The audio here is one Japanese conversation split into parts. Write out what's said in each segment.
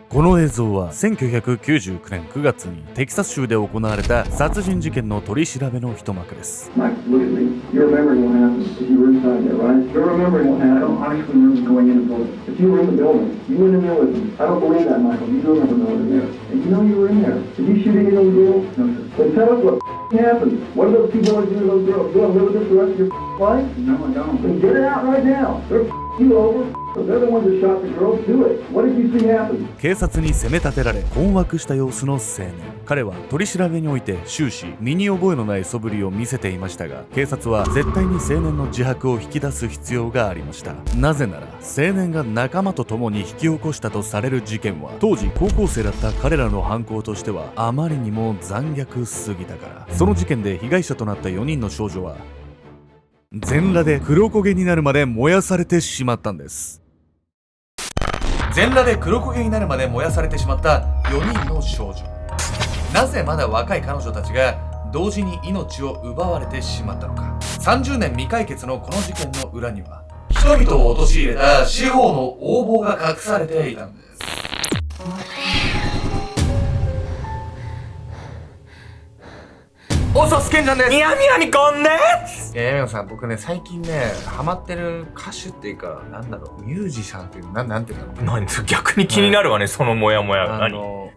この映像は1999年9月にテキサス州で行われた殺人事件の取り調べの一幕です。Mike, look at me. You're remembering what happened if you were inside there, right? You're remembering what happened. I don't honestly remember going in the building. If you were in the building, you went in there with me. I don't believe that, Michael. You do remember going in there. And you know you were in there. Did you shoot any of those girls? No, sir. Then tell us what happened. What did those two boys do to those girls? You want to live with this the rest of your life? No, I don't. Then get it out right now. They're you over. They're the ones that shot the girls. Do it. What did you see happen? 警察に責め立てられ困惑した様子の青年。彼は取り調べにおいて終始身に覚えのない素振りを見せていましたが、警察は絶対に青年の自白を引き出す必要がありました。なぜなら青年が仲間と共に引き起こしたとされる事件は当時高校生だった彼らの犯行としてはあまりにも残虐すぎたから。その事件で被害者となった4人の少女は全裸で黒焦げになるまで燃やされてしまったんです。全裸で黒焦げになるまで燃やされてしまった4人の少女。なぜまだ若い彼女たちが同時に命を奪われてしまったのか。30年未解決のこの事件の裏には人々を陥れた司法の横暴が隠されていたんです。おそすけんちゃんです。みやみやみこんです。やみさん、僕ね最近ねハマってる歌手っていうかなんだろうミュージシャンっていうなんていうの。何逆に気になるわね、そのモヤモヤが。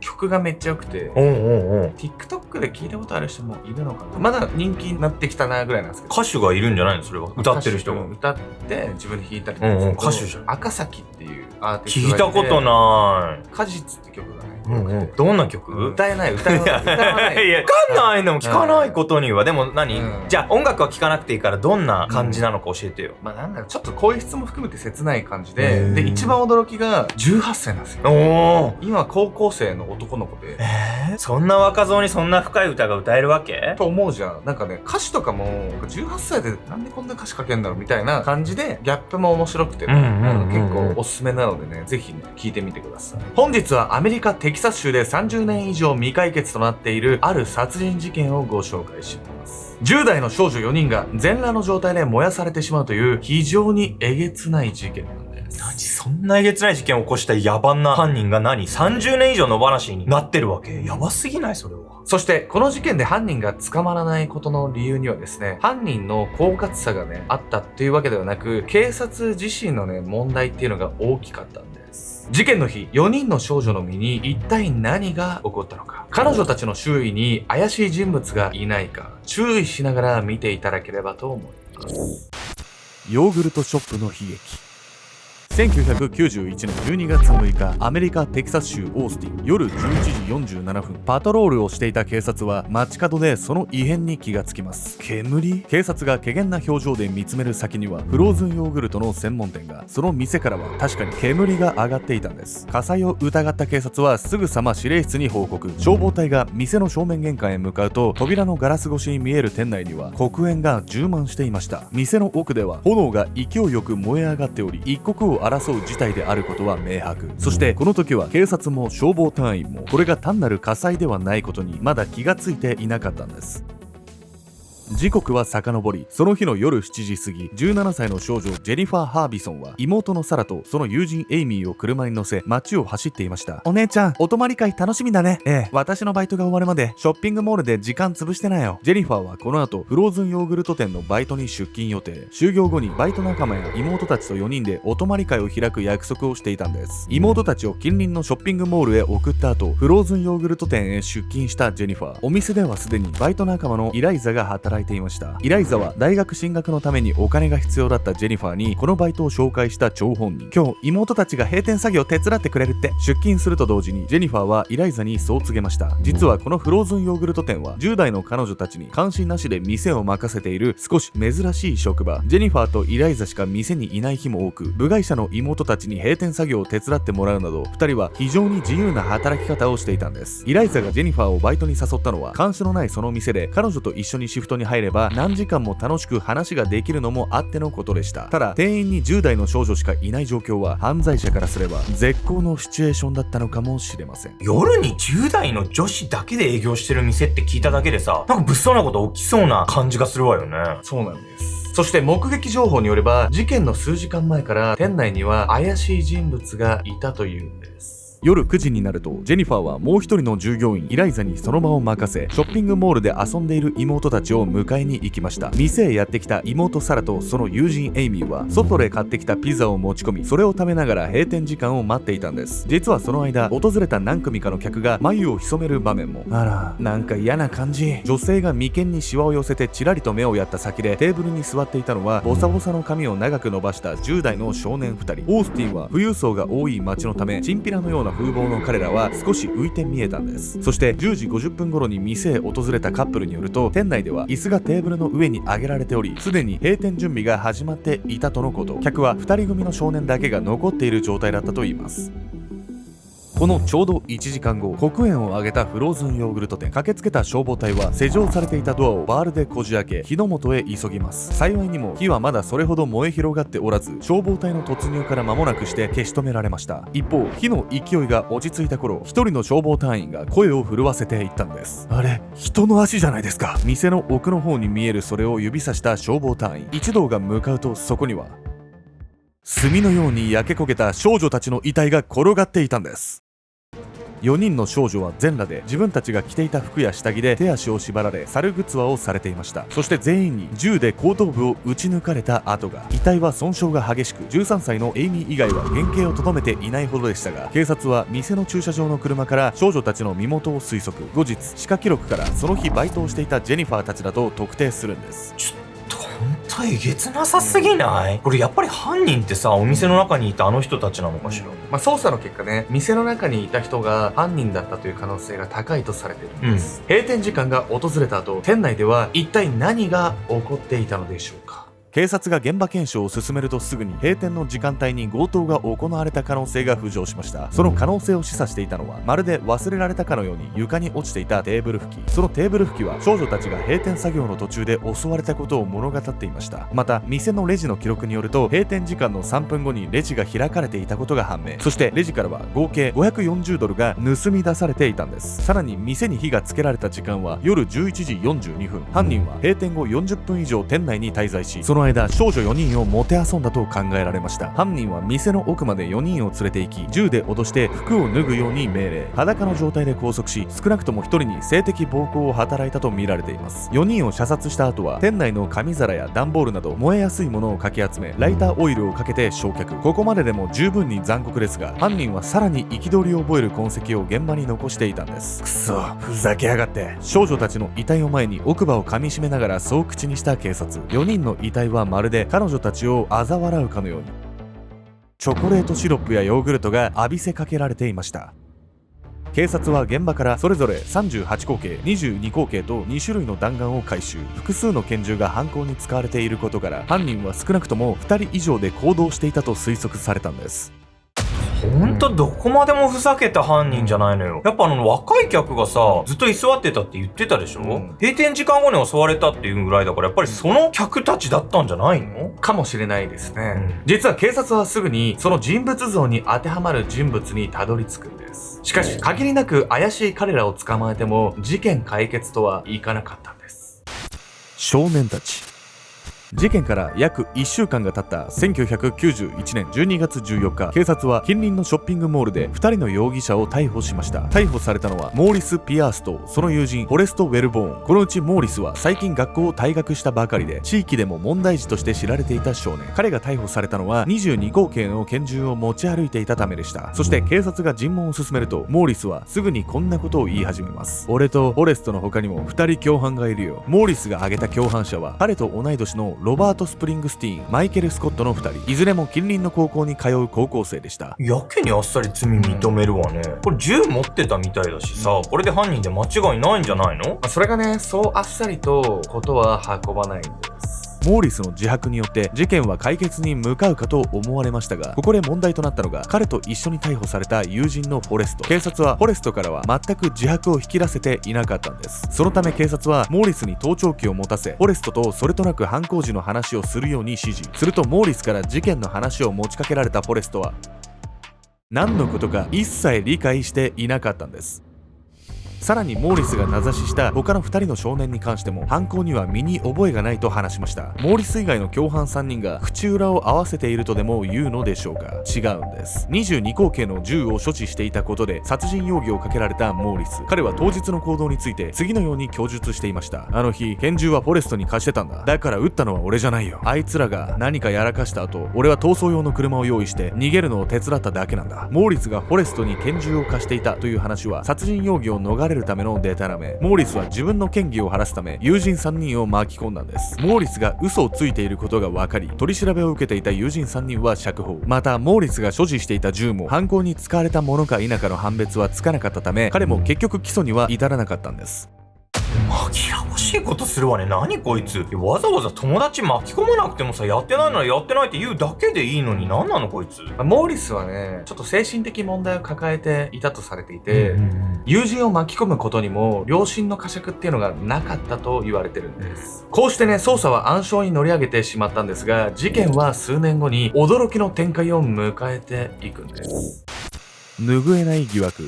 曲がめっちゃ良くて、TikTok で聞いたことある人もいるのかな。まだ人気になってきたなぐらいなんですけど。歌手がいるんじゃないのそれは。歌ってる人が歌って自分で弾いたりとか。歌手じゃん。赤崎っていうアーティストがいて。聞いたことない。果実って曲がね。どんな曲？歌えない歌わない。いや、わかんないのも聞かないことには。でもじゃあ音楽は聞かなくていいからどんな感じなのか教えてよ。まあなんだろう、ちょっと声質も含めて切ない感じで、で一番驚きが18歳なんですよ。今高校生の男の子で。そんな若造にそんな深い歌が歌えるわけ？と思うじゃん。なんかね、歌詞とかも18歳でなんでこんな歌詞書けんだろうみたいな感じでギャップも面白くて、結構おすすめなのでね、ぜひね聞いてみてください。本日はアメリカテキサス州で30年以上未解決となっているある殺人事件をご紹介します。10代の少女4人が全裸の状態で燃やされてしまうという非常にえげつない事件なんです。そんなえげつない事件を起こした野蛮な犯人が30年以上野放しになってるわけ？やばすぎないそれは。そしてこの事件で犯人が捕まらないことの理由にはですね、犯人の狡猾さがねあったっていうわけではなく、警察自身のね問題っていうのが大きかったんです。事件の日、4人の少女の身に一体何が起こったのか。彼女たちの周囲に怪しい人物がいないか注意しながら見ていただければと思います。ヨーグルトショップの悲劇。1991年12月6日、アメリカ・テキサス州オースティン、夜11時47分、パトロールをしていた警察は街角でその異変に気がつきます。煙？警察が怪げな表情で見つめる先にはフローズンヨーグルトの専門店が、その店からは確かに煙が上がっていたんです。火災を疑った警察はすぐさま指令室に報告。消防隊が店の正面玄関へ向かうと、扉のガラス越しに見える店内には黒煙が充満していました。店の奥では炎が勢いよく燃え上がっており、一刻を争う事態であることは明白。そしてこの時は警察も消防隊員もこれが単なる火災ではないことにまだ気がついていなかったんです。時刻は遡り、その日の夜7時過ぎ、17歳の少女ジェニファー・ハービソンは妹のサラとその友人エイミーを車に乗せ街を走っていました。お姉ちゃん、お泊まり会楽しみだね。私のバイトが終わるまでショッピングモールで時間潰してなよ。ジェニファーはこの後フローズンヨーグルト店のバイトに出勤予定。就業後にバイト仲間や妹たちと4人でお泊まり会を開く約束をしていたんです。妹たちを近隣のショッピングモールへ送った後、フローズンヨーグルト店へ出勤したジェニファー。お店ではすでにバイト仲間のイライザが働いていました。イライザは大学進学のためにお金が必要だったジェニファーにこのバイトを紹介した張本人。今日妹たちが閉店作業手伝ってくれるって。出勤すると同時にジェニファーはイライザにそう告げました。実はこのフローズンヨーグルト店は10代の彼女たちに関心なしで店を任せている少し珍しい職場。ジェニファーとイライザしか店にいない日も多く、部外者の妹たちに閉店作業を手伝ってもらうなど2人は非常に自由な働き方をしていたんです。イライザがジェニファーをバイトに誘ったのは監視のないその店で彼女と一緒にシフトに入れば何時間も楽しく話ができるのもあってのことでした。ただ店員に10代の少女しかいない状況は犯罪者からすれば絶好のシチュエーションだったのかもしれません。夜に10代の女子だけで営業してる店って聞いただけでさ、なんか物騒なこと起きそうな感じがするわよね。そうなんです。そして目撃情報によれば事件の数時間前から店内には怪しい人物がいたというんです。夜9時になるとジェニファーはもう一人の従業員イライザにその場を任せ、ショッピングモールで遊んでいる妹たちを迎えに行きました。店へやってきた妹サラとその友人エイミーは外で買ってきたピザを持ち込み、それを食べながら閉店時間を待っていたんです。実はその間、訪れた何組かの客が眉を潜める場面も。あら、なんか嫌な感じ。女性が眉間にシワを寄せてちらりと目をやった先でテーブルに座っていたのは、ボサボサの髪を長く伸ばした10代の少年2人。オースティンは富裕層が多い街のため、チンピラのような風貌の彼らは少し浮いて見えたんです。そして10時50分頃に店へ訪れたカップルによると、店内では椅子がテーブルの上に上げられており、すでに閉店準備が始まっていたとのこと。客は2人組の少年だけが残っている状態だったといいます。このちょうど1時間後、黒煙を上げたフローズンヨーグルト店。駆けつけた消防隊は施錠されていたドアをバールでこじ開け、火の元へ急ぎます。幸いにも火はまだそれほど燃え広がっておらず、消防隊の突入から間もなくして消し止められました。一方、火の勢いが落ち着いた頃、一人の消防隊員が声を震わせていったんです。あれ、人の足じゃないですか。店の奥の方に見えるそれを指さした消防隊員一同が向かうと、そこには炭のように焼け焦げた少女たちの遺体が転がっていたんです。4人の少女は全裸で、自分たちが着ていた服や下着で手足を縛られ、猿ぐつわをされていました。そして全員に銃で後頭部を撃ち抜かれた跡が。遺体は損傷が激しく、13歳のエイミー以外は原形をとどめていないほどでしたが、警察は店の駐車場の車から少女たちの身元を推測。後日、歯科記録からその日バイトをしていたジェニファーたちだと特定するんです。本当えげつなさすぎない？これやっぱり犯人ってさ、お店の中にいたあの人たちなのかしら。捜査の結果ね、店の中にいた人が犯人だったという可能性が高いとされているんです。閉店時間が訪れた後、店内では一体何が起こっていたのでしょうか。警察が現場検証を進めるとすぐに閉店の時間帯に強盗が行われた可能性が浮上しました。その可能性を示唆していたのは、まるで忘れられたかのように床に落ちていたテーブル拭き。そのテーブル拭きは少女たちが閉店作業の途中で襲われたことを物語っていました。また店のレジの記録によると、閉店時間の3分後にレジが開かれていたことが判明。そしてレジからは合計540ドルが盗み出されていたんです。さらに店に火がつけられた時間は夜11時42分。犯人は閉店後40分以上店内に滞在し、その間少女4人をもてあそんだと考えられました。犯人は店の奥まで4人を連れて行き、銃で脅して服を脱ぐように命令。裸の状態で拘束し、少なくとも1人に性的暴行を働いたと見られています。4人を射殺した後は店内の紙皿や段ボールなど燃えやすいものをかき集め、ライターオイルをかけて焼却。ここまででも十分に残酷ですが、犯人はさらに憤りを覚える痕跡を現場に残していたんです。くそ、ふざけやがって。少女たちの遺体を前に奥歯を噛み締めながらそう口にした警察。4人の遺体はまるで彼女たちを嘲笑うかのように、チョコレートシロップやヨーグルトが浴びせかけられていました。警察は現場からそれぞれ38口径、22口径と2種類の弾丸を回収。複数の拳銃が犯行に使われていることから、犯人は少なくとも2人以上で行動していたと推測されたんです。ほんとどこまでもふざけた犯人じゃないのよ。やっぱ若い客がさ、ずっと居座ってたって言ってたでしょ、閉店時間後に襲われたっていうぐらいだから、やっぱりその客たちだったんじゃないのかもしれないですね。実は警察はすぐにその人物像に当てはまる人物にたどり着くんです。しかし限りなく怪しい彼らを捕まえても事件解決とはいかなかったんです。少年たち。事件から約1週間が経った1991年12月14日、警察は近隣のショッピングモールで2人の容疑者を逮捕しました。逮捕されたのはモーリス・ピアースとその友人フォレスト・ウェルボーン。このうちモーリスは最近学校を退学したばかりで、地域でも問題児として知られていた少年。彼が逮捕されたのは22口径の拳銃を持ち歩いていたためでした。そして警察が尋問を進めると、モーリスはすぐにこんなことを言い始めます。俺とフォレストの他にも2人共犯がいるよ。モーリスが挙げた共犯者は彼と同い年のロバート・スプリングスティーン、マイケル・スコットの2人。いずれも近隣の高校に通う高校生でした。やけにあっさり罪認めるわね。これ銃持ってたみたいだしさ、これで犯人で間違いないんじゃないの？それがね、そうあっさりとことは運ばないんです。モーリスの自白によって事件は解決に向かうかと思われましたが、ここで問題となったのが彼と一緒に逮捕された友人のフォレスト。警察はフォレストからは全く自白を引き出せていなかったんです。そのため警察はモーリスに盗聴器を持たせ、フォレストとそれとなく犯行時の話をするように指示すると、モーリスから事件の話を持ちかけられたフォレストは何のことか一切理解していなかったんです。さらにモーリスが名指しした他の2人の少年に関しても犯行には身に覚えがないと話しました。モーリス以外の共犯3人が口裏を合わせているとでも言うのでしょうか。違うんです。22口径の銃を所持していたことで殺人容疑をかけられたモーリス。彼は当日の行動について次のように供述していました。あの日拳銃はフォレストに貸してたんだ。だから撃ったのは俺じゃないよ。あいつらが何かやらかした後、俺は逃走用の車を用意して逃げるのを手伝っただけなんだ。モーリスがフォレストに拳銃を貸していたという話は殺人容疑を逃れるためのデタラメ。モーリスは自分の嫌疑を晴らすため友人3人を巻き込んだんです。モーリスが嘘をついていることが分かり、取り調べを受けていた友人3人は釈放。またモーリスが所持していた銃も犯行に使われたものか否かの判別はつかなかったため、彼も結局起訴には至らなかったんです。紛らわしいことするわね。何こいつ。わざわざ友達巻き込まなくてもさ、やってないならやってないって言うだけでいいのに何なのこいつ。モーリスはね、ちょっと精神的問題を抱えていたとされていて、友人を巻き込むことにも良心の呵責っていうのがなかったと言われてるんです。こうしてね、捜査は暗礁に乗り上げてしまったんですが、事件は数年後に驚きの展開を迎えていくんです。拭えない疑惑。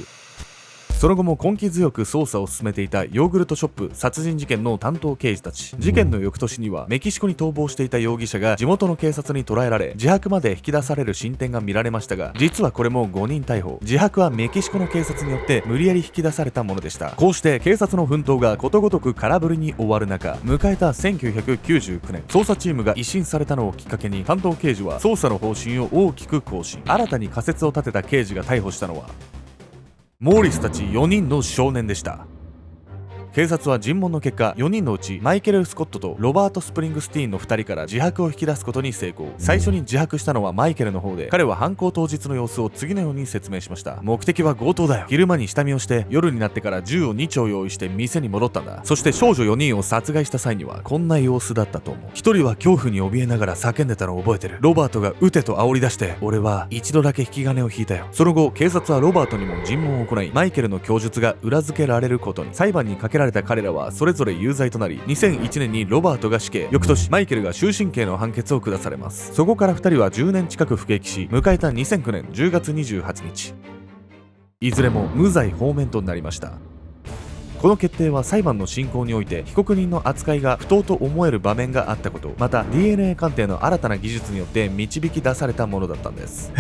その後も根気強く捜査を進めていたヨーグルトショップ殺人事件の担当刑事たち。事件の翌年にはメキシコに逃亡していた容疑者が地元の警察に捕らえられ、自白まで引き出される進展が見られましたが、実はこれも5人逮捕。自白はメキシコの警察によって無理やり引き出されたものでした。こうして警察の奮闘がことごとく空振りに終わる中、迎えた1999年、捜査チームが一新されたのをきっかけに担当刑事は捜査の方針を大きく更新。新たに仮説を立てた刑事が逮捕したのはモーリスたち4人の少年でした。警察は尋問の結果、4人のうちマイケル・スコットとロバート・スプリングスティーンの2人から自白を引き出すことに成功。最初に自白したのはマイケルの方で、彼は犯行当日の様子を次のように説明しました。目的は強盗だよ。昼間に下見をして、夜になってから銃を2丁用意して店に戻ったんだ。そして少女4人を殺害した際にはこんな様子だったと思う。1人は恐怖に怯えながら叫んでたのを覚えてる。ロバートが撃てと煽り出して、俺は一度だけ引き金を引いたよ。その後警察はロバートにも尋問を行い、マイケルの供述が裏付けられることに。裁判にかけられた彼らはそれぞれ有罪となり、2001年にロバートが死刑、翌年マイケルが終身刑の判決を下されます。そこから2人は10年近く服役し、迎えた2009年10月28日、いずれも無罪放免となりました。この決定は裁判の進行において被告人の扱いが不当と思える場面があったこと、また DNA 鑑定の新たな技術によって導き出されたものだったんです。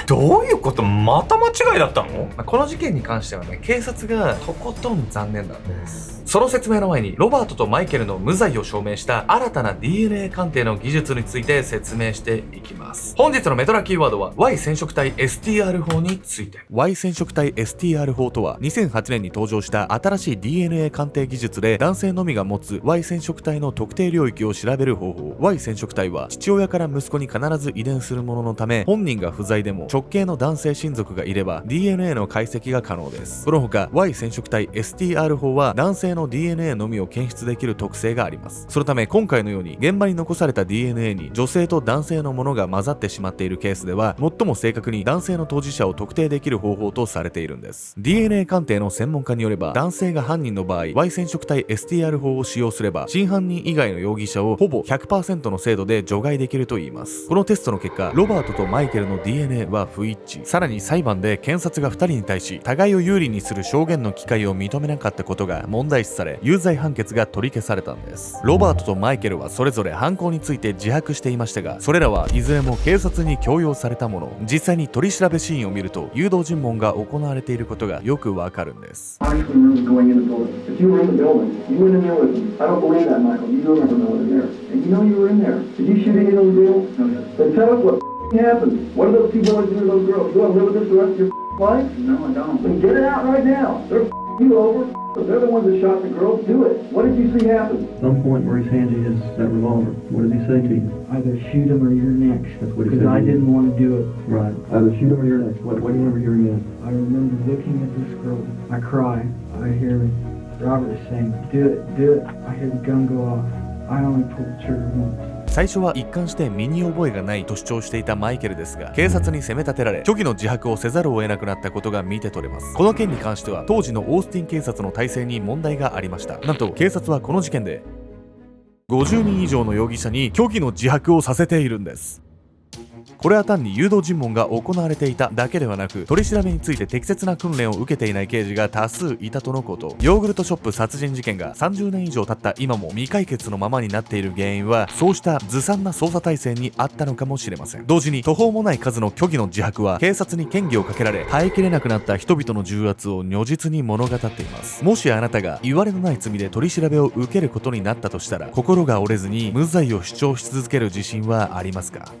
どういうこと？また間違いだったの？この事件に関してはね、警察がとことん残念なんです。その説明の前にロバートとマイケルの無罪を証明した新たな DNA 鑑定の技術について説明していきます。本日のメトラキーワードは Y 染色体 STR 法について。 Y 染色体 STR 法とは2008年に登場した新しい DNA 鑑定技術で、男性のみが持つ Y 染色体の特定領域を調べる方法。 Y 染色体は父親から息子に必ず遺伝するもののため、本人が不在でも直系の男性親族がいれば DNA の解析が可能です。このほか Y 染色体 STR 法は男性の DNA のみを検出できる特性があります。そのため今回のように現場に残された DNA に女性と男性のものが混ざってしまっているケースでは、最も正確に男性の当事者を特定できる方法とされているんです。 DNA 鑑定の専門家によれば、男性が犯人の場合 Y 染色体 STR 法を使用すれば、真犯人以外の容疑者をほぼ 100% の精度で除外できるといいます。このテストの結果、ロバートとマイケルの DNA は不一致。さらに裁判で検察が2人に対し互いを有利にする証言の機会を認めなかったことが問題視され、有罪判決が取り消されたんです。ロバートとマイケルはそれぞれ犯行について自白していましたが、それらはいずれも警察に強要されたもの。実際に取り調べシーンを見ると、誘導尋問が行われていることがよくわかるんです。Honestly remember going in the building. If you were in the building, you went in there with them. I don't believe that, Michael. You do remember going in there. And you know you were in there. Did you shoot any of those girls? No, sir. Then tell us what happened. What did those two boys do to those girls? You want to live with this the rest of your life? No, I don't. Then get it out right now. They're you over. They're the ones that shot the girls. Do it. What did you see happen? Some point where he's handing his that revolver. What does he say to you? Either shoot him or you're next. That's what he said. Because I didn't want to do it. Right. Either shoot him or you're next. What do you remember hearing then? I remember looking at this girl. I cry. I hear Robert saying, "Do it, do it." I hear the gun go off. I only pulled the trigger once. 最初は一貫して身に覚えがないと主張していたマイケルですが、警察に責め立てられ虚偽の自白をせざるを得なくなったことが見て取れます。この件に関しては当時のオースティン警察の体制に問題がありました。なんと警察はこの事件で50人以上の容疑者に虚偽の自白をさせているんです。これは単に誘導尋問が行われていただけではなく、取り調べについて適切な訓練を受けていない刑事が多数いたとのこと。ヨーグルトショップ殺人事件が30年以上経った今も未解決のままになっている原因は、そうしたずさんな捜査体制にあったのかもしれません。同時に途方もない数の虚偽の自白は警察に嫌疑をかけられ、耐えきれなくなった人々の重圧を如実に物語っています。もしあなたが言われのない罪で取り調べを受けることになったとしたら、心が折れずに無罪を主張し続ける自信はありますか？